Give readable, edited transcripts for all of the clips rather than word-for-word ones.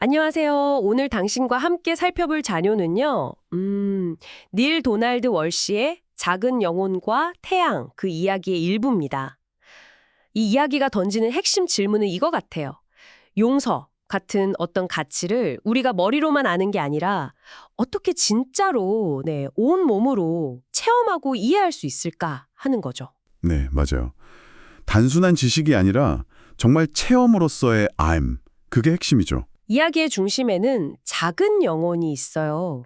안녕하세요. 오늘 당신과 함께 살펴볼 자료는요. 닐 도날드 월시의 작은 영혼과 태양, 그 이야기의 일부입니다. 이 이야기가 던지는 핵심 질문은 이거 같아요. 용서 같은 어떤 가치를 우리가 머리로만 아는 게 아니라 어떻게 진짜로 온 몸으로 체험하고 이해할 수 있을까 하는 거죠. 네, 맞아요. 단순한 지식이 아니라 정말 체험으로서의 I'm, 그게 핵심이죠. 이야기의 중심에는 작은 영혼이 있어요.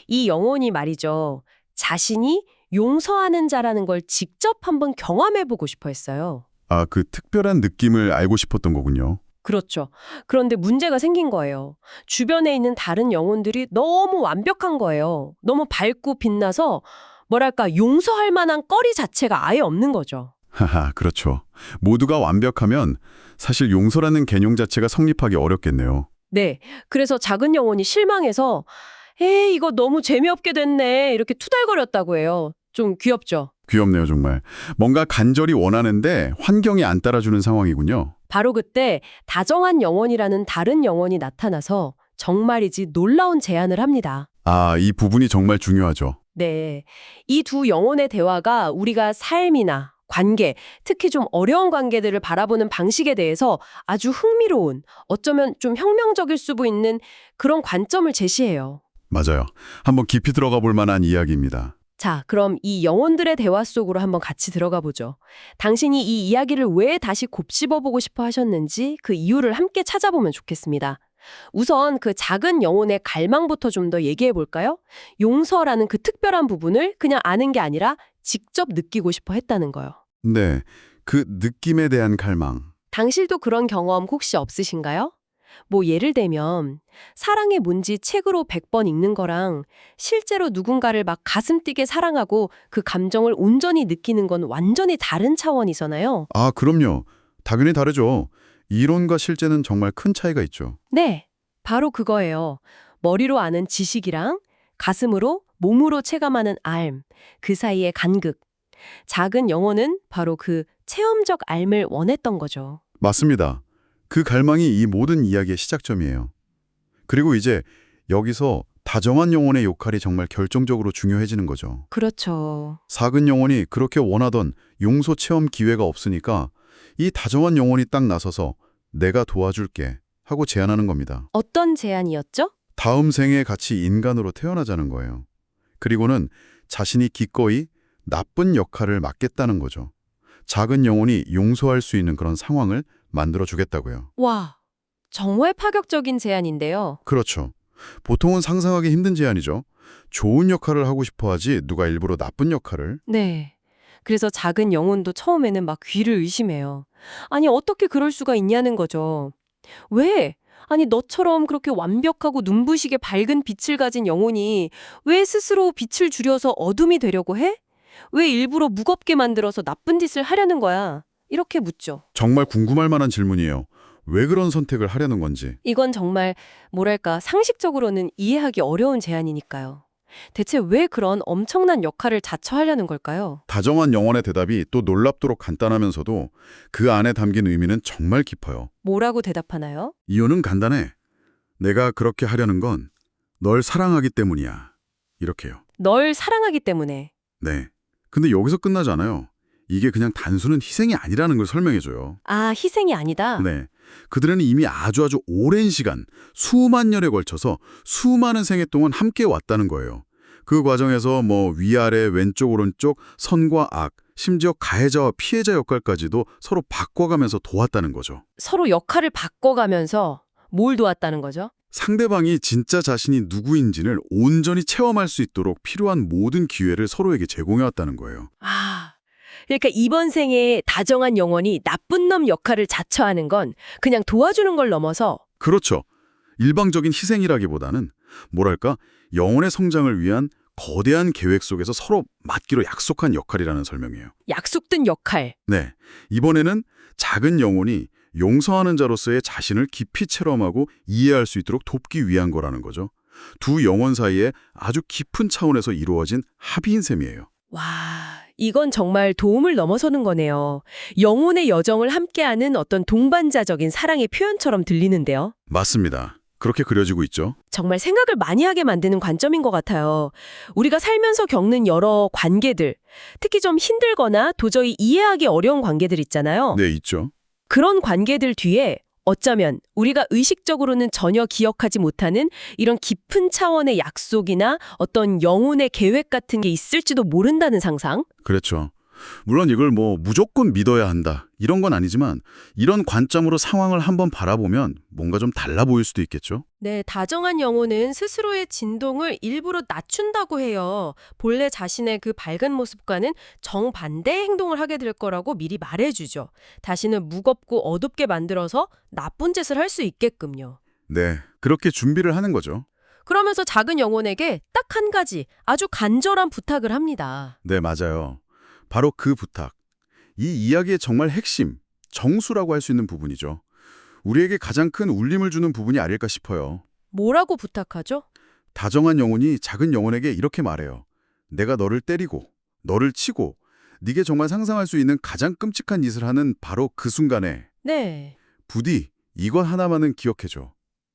이 영혼이 말이죠. 자신이 용서하는 자라는 걸 직접 한번 경험해보고 싶어 했어요. 아, 그 특별한 느낌을 알고 싶었던 거군요. 그렇죠. 그런데 문제가 생긴 거예요. 주변에 있는 다른 영혼들이 너무 완벽한 거예요. 너무 밝고 빛나서 뭐랄까 용서할 만한 거리 자체가 아예 없는 거죠. 하하, 그렇죠. 모두가 완벽하면 사실 용서라는 개념 자체가 성립하기 어렵겠네요. 네. 그래서 작은 영혼이 실망해서 에이 이거 너무 재미없게 됐네 이렇게 투덜거렸다고 해요. 좀 귀엽죠. 귀엽네요, 정말. 뭔가 간절히 원하는데 환경이 안 따라주는 상황이군요. 바로 그때 다정한 영혼이라는 다른 영혼이 나타나서 정말이지 놀라운 제안을 합니다. 아, 이 부분이 정말 중요하죠. 네. 이 두 영혼의 대화가 우리가 삶이나 관계, 특히 좀 어려운 관계들을 바라보는 방식에 대해서 아주 흥미로운, 어쩌면 좀 혁명적일 수도 있는 그런 관점을 제시해요. 맞아요. 한번 깊이 들어가 볼 만한 이야기입니다. 자, 그럼 이 영혼들의 대화 속으로 한번 같이 들어가 보죠. 당신이 이 이야기를 왜 다시 곱씹어보고 싶어 하셨는지 그 이유를 함께 찾아보면 좋겠습니다. 우선 그 작은 영혼의 갈망부터 좀 더 얘기해 볼까요? 용서라는 그 특별한 부분을 그냥 아는 게 아니라 직접 느끼고 싶어 했다는 거요. 네, 그 느낌에 대한 갈망. 당실도 그런 경험 혹시 없으신가요? 뭐 예를 들면 사랑이 뭔지 책으로 100번 읽는 거랑 실제로 누군가를 막 가슴 뛰게 사랑하고 그 감정을 온전히 느끼는 건 완전히 다른 차원이잖아요. 아, 그럼요. 당연히 다르죠. 이론과 실제는 정말 큰 차이가 있죠. 네, 바로 그거예요. 머리로 아는 지식이랑 가슴으로, 몸으로 체감하는 알, 그 사이의 간극. 작은 영혼은 바로 그 체험적 알을 원했던 거죠. 맞습니다. 그 갈망이 이 모든 이야기의 시작점이에요. 그리고 이제 여기서 다정한 영혼의 역할이 정말 결정적으로 중요해지는 거죠. 그렇죠. 작은 영혼이 그렇게 원하던 용서 체험 기회가 없으니까 이 다정한 영혼이 딱 나서서 내가 도와줄게 하고 제안하는 겁니다. 어떤 제안이었죠? 다음 생에 같이 인간으로 태어나자는 거예요. 그리고는 자신이 기꺼이 나쁜 역할을 맡겠다는 거죠. 작은 영혼이 용서할 수 있는 그런 상황을 만들어주겠다고요. 와, 정말 파격적인 제안인데요. 그렇죠. 보통은 상상하기 힘든 제안이죠. 좋은 역할을 하고 싶어 하지 누가 일부러 나쁜 역할을. 네. 그래서 작은 영혼도 처음에는 막 귀를 의심해요. 아니, 어떻게 그럴 수가 있냐는 거죠. 왜? 아니, 너처럼 그렇게 완벽하고 눈부시게 밝은 빛을 가진 영혼이 왜 스스로 빛을 줄여서 어둠이 되려고 해? 왜 일부러 무겁게 만들어서 나쁜 짓을 하려는 거야? 이렇게 묻죠. 정말 궁금할 만한 질문이에요. 왜 그런 선택을 하려는 건지. 이건 정말 뭐랄까 상식적으로는 이해하기 어려운 제안이니까요. 대체 왜 그런 엄청난 역할을 자처하려는 걸까요? 다정한 영혼의 대답이 또 놀랍도록 간단하면서도 그 안에 담긴 의미는 정말 깊어요. 뭐라고 대답하나요? 이유는 간단해. 내가 그렇게 하려는 건 널 사랑하기 때문이야. 이렇게요. 널 사랑하기 때문에. 네. 근데 여기서 끝나지 않아요. 이게 그냥 단순한 희생이 아니라는 걸 설명해줘요. 아, 희생이 아니다. 네. 그들은 이미 아주 오랜 시간, 수만 년에 걸쳐서 수많은 생애 동안 함께 왔다는 거예요. 그 과정에서 위아래, 왼쪽, 오른쪽, 선과 악, 심지어 가해자와 피해자 역할까지도 서로 바꿔가면서 도왔다는 거죠. 서로 역할을 바꿔가면서 뭘 도왔다는 거죠? 상대방이 진짜 자신이 누구인지를 온전히 체험할 수 있도록 필요한 모든 기회를 서로에게 제공해왔다는 거예요. 아, 그러니까 이번 생에 다정한 영혼이 나쁜 놈 역할을 자처하는 건 그냥 도와주는 걸 넘어서 그렇죠. 일방적인 희생이라기보다는 뭐랄까 영혼의 성장을 위한 거대한 계획 속에서 서로 맡기로 약속한 역할이라는 설명이에요. 약속된 역할. 네, 이번에는 작은 영혼이 용서하는 자로서의 자신을 깊이 체험하고 이해할 수 있도록 돕기 위한 거라는 거죠. 두 영혼 사이에 아주 깊은 차원에서 이루어진 합의인 셈이에요. 와, 이건 정말 도움을 넘어서는 거네요. 영혼의 여정을 함께하는 어떤 동반자적인 사랑의 표현처럼 들리는데요. 맞습니다. 그렇게 그려지고 있죠. 정말 생각을 많이 하게 만드는 관점인 것 같아요. 우리가 살면서 겪는 여러 관계들, 특히 좀 힘들거나 도저히 이해하기 어려운 관계들 있잖아요. 네, 있죠. 그런 관계들 뒤에 어쩌면 우리가 의식적으로는 전혀 기억하지 못하는 이런 깊은 차원의 약속이나 어떤 영혼의 계획 같은 게 있을지도 모른다는 상상? 그렇죠. 물론 이걸 뭐 무조건 믿어야 한다 이런 건 아니지만 이런 관점으로 상황을 한번 바라보면 뭔가 좀 달라 보일 수도 있겠죠. 네, 다정한 영혼은 스스로의 진동을 일부러 낮춘다고 해요. 본래 자신의 그 밝은 모습과는 정반대의 행동을 하게 될 거라고 미리 말해주죠. 자신을 무겁고 어둡게 만들어서 나쁜 짓을 할 수 있게끔요. 네, 그렇게 준비를 하는 거죠. 그러면서 작은 영혼에게 딱 한 가지 아주 간절한 부탁을 합니다. 네, 맞아요. 바로 그 부탁. 이 이야기의 정말 핵심, 정수라고 할 수 있는 부분이죠. 우리에게 가장 큰 울림을 주는 부분이 아닐까 싶어요. 뭐라고 부탁하죠? 다정한 영혼이 작은 영혼에게 이렇게 말해요. 내가 너를 때리고, 너를 치고, 네게 정말 상상할 수 있는 가장 끔찍한 짓을 하는 바로 그 순간에 네. 부디 이것 하나만은 기억해줘.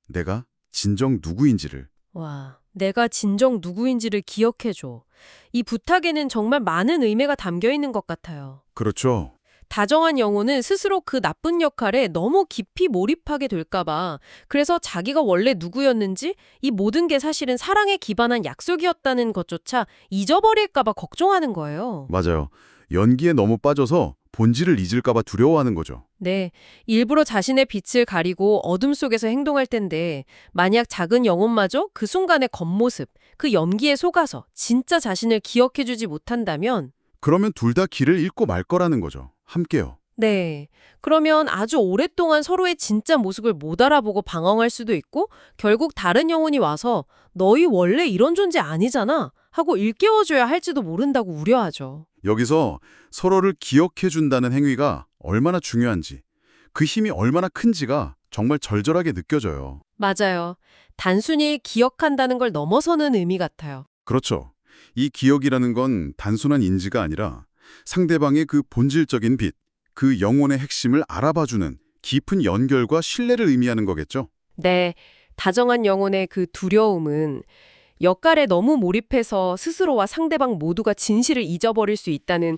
내가 진정 누구인지를. 와, 내가 진정 누구인지를 기억해줘. 이 부탁에는 정말 많은 의미가 담겨 있는 것 같아요. 그렇죠. 다정한 영혼은 스스로 그 나쁜 역할에 너무 깊이 몰입하게 될까봐, 그래서 자기가 원래 누구였는지, 이 모든 게 사실은 사랑에 기반한 약속이었다는 것조차 잊어버릴까봐 걱정하는 거예요. 맞아요. 연기에 너무 빠져서 본질을 잊을까봐 두려워하는 거죠. 네, 일부러 자신의 빛을 가리고 어둠 속에서 행동할 텐데, 만약 작은 영혼마저 그 순간의 겉모습, 그 연기에 속아서 진짜 자신을 기억해주지 못한다면, 그러면 둘 다 길을 잃고 말 거라는 거죠. 함께요. 네, 그러면 아주 오랫동안 서로의 진짜 모습을 못 알아보고 방황할 수도 있고, 결국 다른 영혼이 와서 너희 원래 이런 존재 아니잖아 하고 일깨워줘야 할지도 모른다고 우려하죠. 여기서 서로를 기억해 준다는 행위가 얼마나 중요한지, 그 힘이 얼마나 큰지가 정말 절절하게 느껴져요. 맞아요. 단순히 기억한다는 걸 넘어서는 의미 같아요. 그렇죠. 이 기억이라는 건 단순한 인지가 아니라 상대방의 그 본질적인 빛, 그 영혼의 핵심을 알아봐주는 깊은 연결과 신뢰를 의미하는 거겠죠. 네, 다정한 영혼의 그 두려움은 역할에 너무 몰입해서 스스로와 상대방 모두가 진실을 잊어버릴 수 있다는,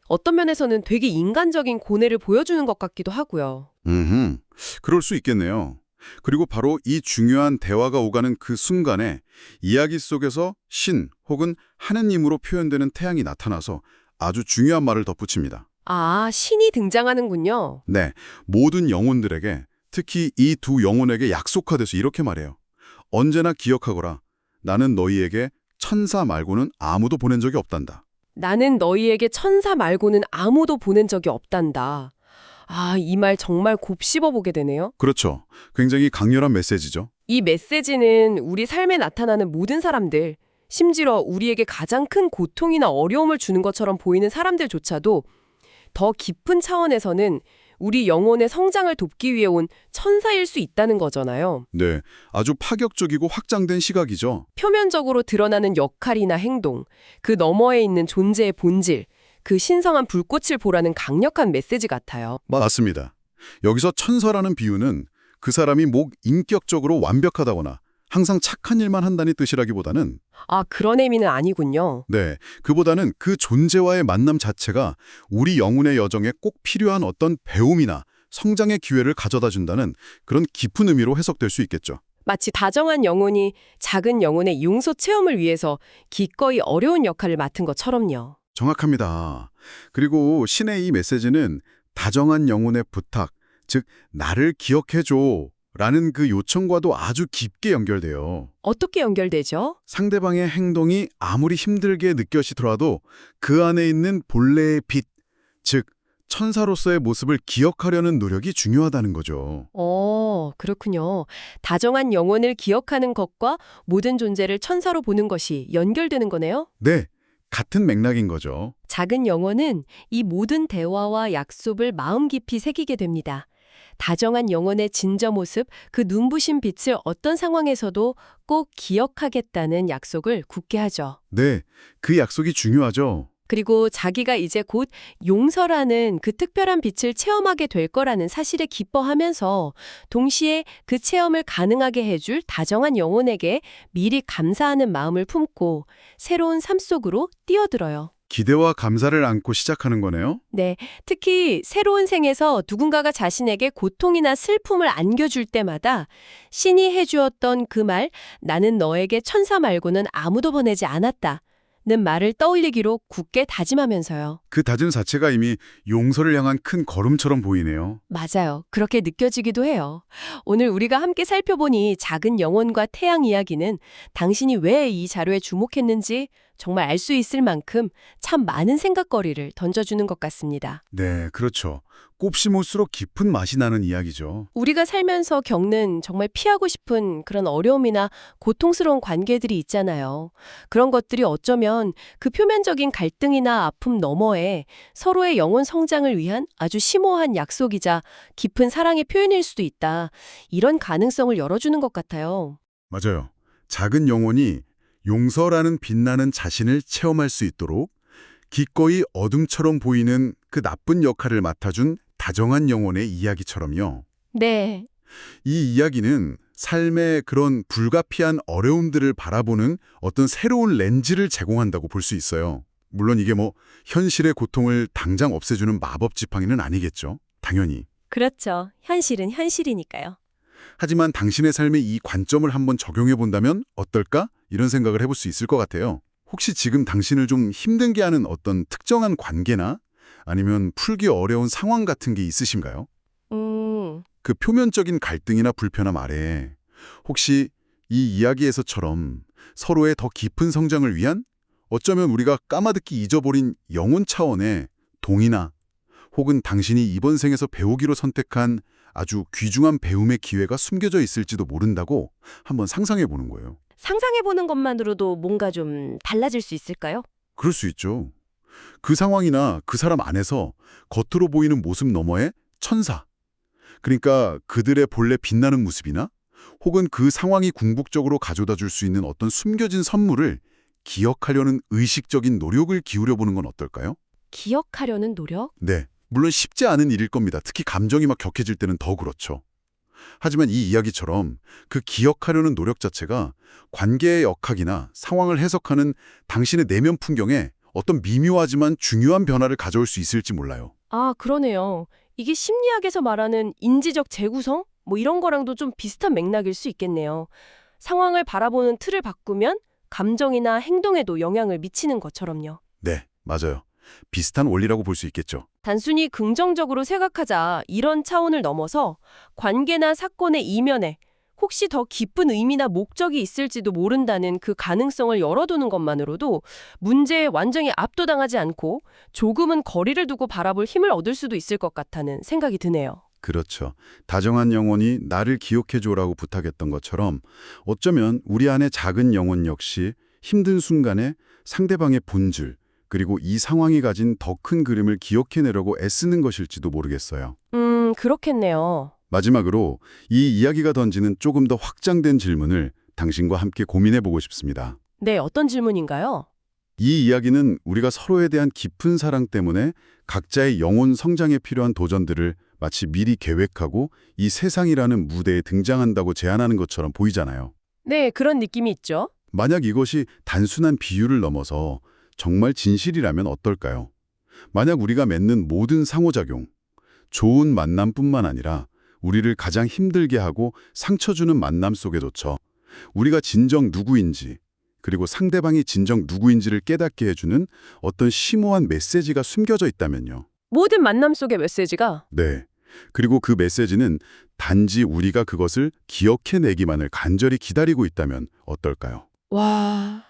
어떤 면에서는 되게 인간적인 고뇌를 보여주는 것 같기도 하고요. 그럴 수 있겠네요. 그리고 바로 이 중요한 대화가 오가는 그 순간에 이야기 속에서 신 혹은 하느님으로 표현되는 태양이 나타나서 아주 중요한 말을 덧붙입니다. 아, 신이 등장하는군요. 네, 모든 영혼들에게, 특히 이 두 영혼에게 약속하듯이 이렇게 말해요. 언제나 기억하거라. 나는 너희에게 천사 말고는 아무도 보낸 적이 없단다. 나는 너희에게 천사 말고는 아무도 보낸 적이 없단다. 아, 이 말 정말 곱씹어 보게 되네요. 그렇죠. 굉장히 강렬한 메시지죠. 이 메시지는 우리 삶에 나타나는 모든 사람들, 심지어 우리에게 가장 큰 고통이나 어려움을 주는 것처럼 보이는 사람들조차도 더 깊은 차원에서는 우리 영혼의 성장을 돕기 위해 온 천사일 수 있다는 거잖아요. 네, 아주 파격적이고 확장된 시각이죠. 표면적으로 드러나는 역할이나 행동, 그 너머에 있는 존재의 본질, 그 신성한 불꽃을 보라는 강력한 메시지 같아요. 맞습니다. 여기서 천사라는 비유는 그 사람이 인격적으로 완벽하다거나 항상 착한 일만 한다는 뜻이라기보다는 아, 그런 의미는 아니군요. 네, 그보다는 그 존재와의 만남 자체가 우리 영혼의 여정에 꼭 필요한 어떤 배움이나 성장의 기회를 가져다 준다는 그런 깊은 의미로 해석될 수 있겠죠. 마치 다정한 영혼이 작은 영혼의 용서 체험을 위해서 기꺼이 어려운 역할을 맡은 것처럼요. 정확합니다. 그리고 신의 이 메시지는 다정한 영혼의 부탁, 즉 나를 기억해줘 라는 그 요청과도 아주 깊게 연결돼요. 어떻게 연결되죠? 상대방의 행동이 아무리 힘들게 느껴지더라도 그 안에 있는 본래의 빛, 즉 천사로서의 모습을 기억하려는 노력이 중요하다는 거죠. 그렇군요. 다정한 영혼을 기억하는 것과 모든 존재를 천사로 보는 것이 연결되는 거네요. 네, 같은 맥락인 거죠. 작은 영혼은 이 모든 대화와 약속을 마음 깊이 새기게 됩니다. 다정한 영혼의 진저 모습, 그 눈부신 빛을 어떤 상황에서도 꼭 기억하겠다는 약속을 굳게 하죠. 네, 그 약속이 중요하죠. 그리고 자기가 이제 곧 용서라는 그 특별한 빛을 체험하게 될 거라는 사실에 기뻐하면서 동시에 그 체험을 가능하게 해줄 다정한 영혼에게 미리 감사하는 마음을 품고 새로운 삶 속으로 뛰어들어요. 기대와 감사를 안고 시작하는 거네요. 네, 특히 새로운 생에서 누군가가 자신에게 고통이나 슬픔을 안겨줄 때마다 신이 해주었던 그 말, 나는 너에게 천사 말고는 아무도 보내지 않았다. 는 말을 떠올리기로 굳게 다짐하면서요. 그 다짐 자체가 이미 용서를 향한 큰 걸음처럼 보이네요. 맞아요. 그렇게 느껴지기도 해요. 오늘 우리가 함께 살펴보니 작은 영혼과 태양 이야기는 당신이 왜 이 자료에 주목했는지 정말 알 수 있을 만큼 참 많은 생각거리를 던져주는 것 같습니다. 네, 그렇죠. 곱씹을수록 깊은 맛이 나는 이야기죠. 우리가 살면서 겪는 정말 피하고 싶은 그런 어려움이나 고통스러운 관계들이 있잖아요. 그런 것들이 어쩌면 그 표면적인 갈등이나 아픔 너머에 서로의 영혼 성장을 위한 아주 심오한 약속이자 깊은 사랑의 표현일 수도 있다. 이런 가능성을 열어주는 것 같아요. 맞아요. 작은 영혼이 용서라는 빛나는 자신을 체험할 수 있도록 기꺼이 어둠처럼 보이는 그 나쁜 역할을 맡아준 다정한 영혼의 이야기처럼요. 네. 이 이야기는 삶의 그런 불가피한 어려움들을 바라보는 어떤 새로운 렌즈를 제공한다고 볼 수 있어요. 물론 이게 현실의 고통을 당장 없애주는 마법 지팡이는 아니겠죠. 당연히. 그렇죠. 현실은 현실이니까요. 하지만 당신의 삶에 이 관점을 한번 적용해 본다면 어떨까? 이런 생각을 해볼 수 있을 것 같아요. 혹시 지금 당신을 좀 힘들게 하는 어떤 특정한 관계나 아니면 풀기 어려운 상황 같은 게 있으신가요? 그 표면적인 갈등이나 불편함 아래 혹시 이 이야기에서처럼 서로의 더 깊은 성장을 위한 어쩌면 우리가 까마득히 잊어버린 영혼 차원의 동의나 혹은 당신이 이번 생에서 배우기로 선택한 아주 귀중한 배움의 기회가 숨겨져 있을지도 모른다고 한번 상상해 보는 거예요. 상상해보는 것만으로도 뭔가 좀 달라질 수 있을까요? 그럴 수 있죠. 그 상황이나 그 사람 안에서 겉으로 보이는 모습 너머의 천사, 그러니까 그들의 본래 빛나는 모습이나 혹은 그 상황이 궁극적으로 가져다 줄 수 있는 어떤 숨겨진 선물을 기억하려는 의식적인 노력을 기울여보는 건 어떨까요? 기억하려는 노력? 네, 물론 쉽지 않은 일일 겁니다. 특히 감정이 막 격해질 때는 더 그렇죠. 하지만 이 이야기처럼 그 기억하려는 노력 자체가 관계의 역학이나 상황을 해석하는 당신의 내면 풍경에 어떤 미묘하지만 중요한 변화를 가져올 수 있을지 몰라요. 아, 그러네요. 이게 심리학에서 말하는 인지적 재구성? 이런 거랑도 좀 비슷한 맥락일 수 있겠네요. 상황을 바라보는 틀을 바꾸면 감정이나 행동에도 영향을 미치는 것처럼요. 네, 맞아요. 비슷한 원리라고 볼 수 있겠죠. 단순히 긍정적으로 생각하자 이런 차원을 넘어서 관계나 사건의 이면에 혹시 더 깊은 의미나 목적이 있을지도 모른다는 그 가능성을 열어두는 것만으로도 문제에 완전히 압도당하지 않고 조금은 거리를 두고 바라볼 힘을 얻을 수도 있을 것 같다는 생각이 드네요. 그렇죠. 다정한 영혼이 나를 기억해줘라고 부탁했던 것처럼 어쩌면 우리 안의 작은 영혼 역시 힘든 순간에 상대방의 본질, 그리고 이 상황이 가진 더 큰 그림을 기억해내려고 애쓰는 것일지도 모르겠어요. 그렇겠네요. 마지막으로 이 이야기가 던지는 조금 더 확장된 질문을 당신과 함께 고민해보고 싶습니다. 네, 어떤 질문인가요? 이 이야기는 우리가 서로에 대한 깊은 사랑 때문에 각자의 영혼 성장에 필요한 도전들을 마치 미리 계획하고 이 세상이라는 무대에 등장한다고 제안하는 것처럼 보이잖아요. 네, 그런 느낌이 있죠. 만약 이것이 단순한 비유를 넘어서 정말 진실이라면 어떨까요? 만약 우리가 맺는 모든 상호작용, 좋은 만남뿐만 아니라 우리를 가장 힘들게 하고 상처 주는 만남 속에조차 우리가 진정 누구인지, 그리고 상대방이 진정 누구인지를 깨닫게 해주는 어떤 심오한 메시지가 숨겨져 있다면요. 모든 만남 속의 메시지가 네. 그리고 그 메시지는 단지 우리가 그것을 기억해내기만을 간절히 기다리고 있다면 어떨까요? 와,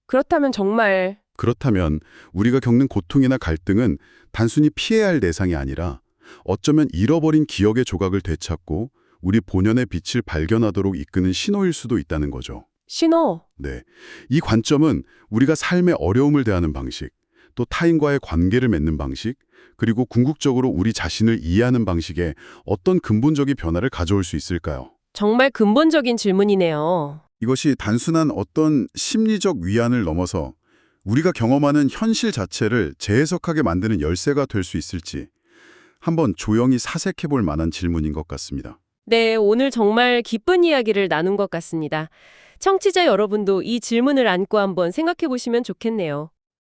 그렇다면 정말 그렇다면 우리가 겪는 고통이나 갈등은 단순히 피해야 할 대상이 아니라 어쩌면 잃어버린 기억의 조각을 되찾고 우리 본연의 빛을 발견하도록 이끄는 신호일 수도 있다는 거죠. 신호. 네. 이 관점은 우리가 삶의 어려움을 대하는 방식, 또 타인과의 관계를 맺는 방식, 그리고 궁극적으로 우리 자신을 이해하는 방식에 어떤 근본적인 변화를 가져올 수 있을까요? 정말 근본적인 질문이네요. 이것이 단순한 어떤 심리적 위안을 넘어서 우리가 경험하는 현실 자체를 재해석하게 만드는 열쇠가 될 수 있을지 한번 조용히 사색해 볼 만한 질문인 것 같습니다. 네, 오늘 정말 기쁜 이야기를 나눈 것 같습니다. 청취자 여러분도 이 질문을 안고 한번 생각해 보시면 좋겠네요.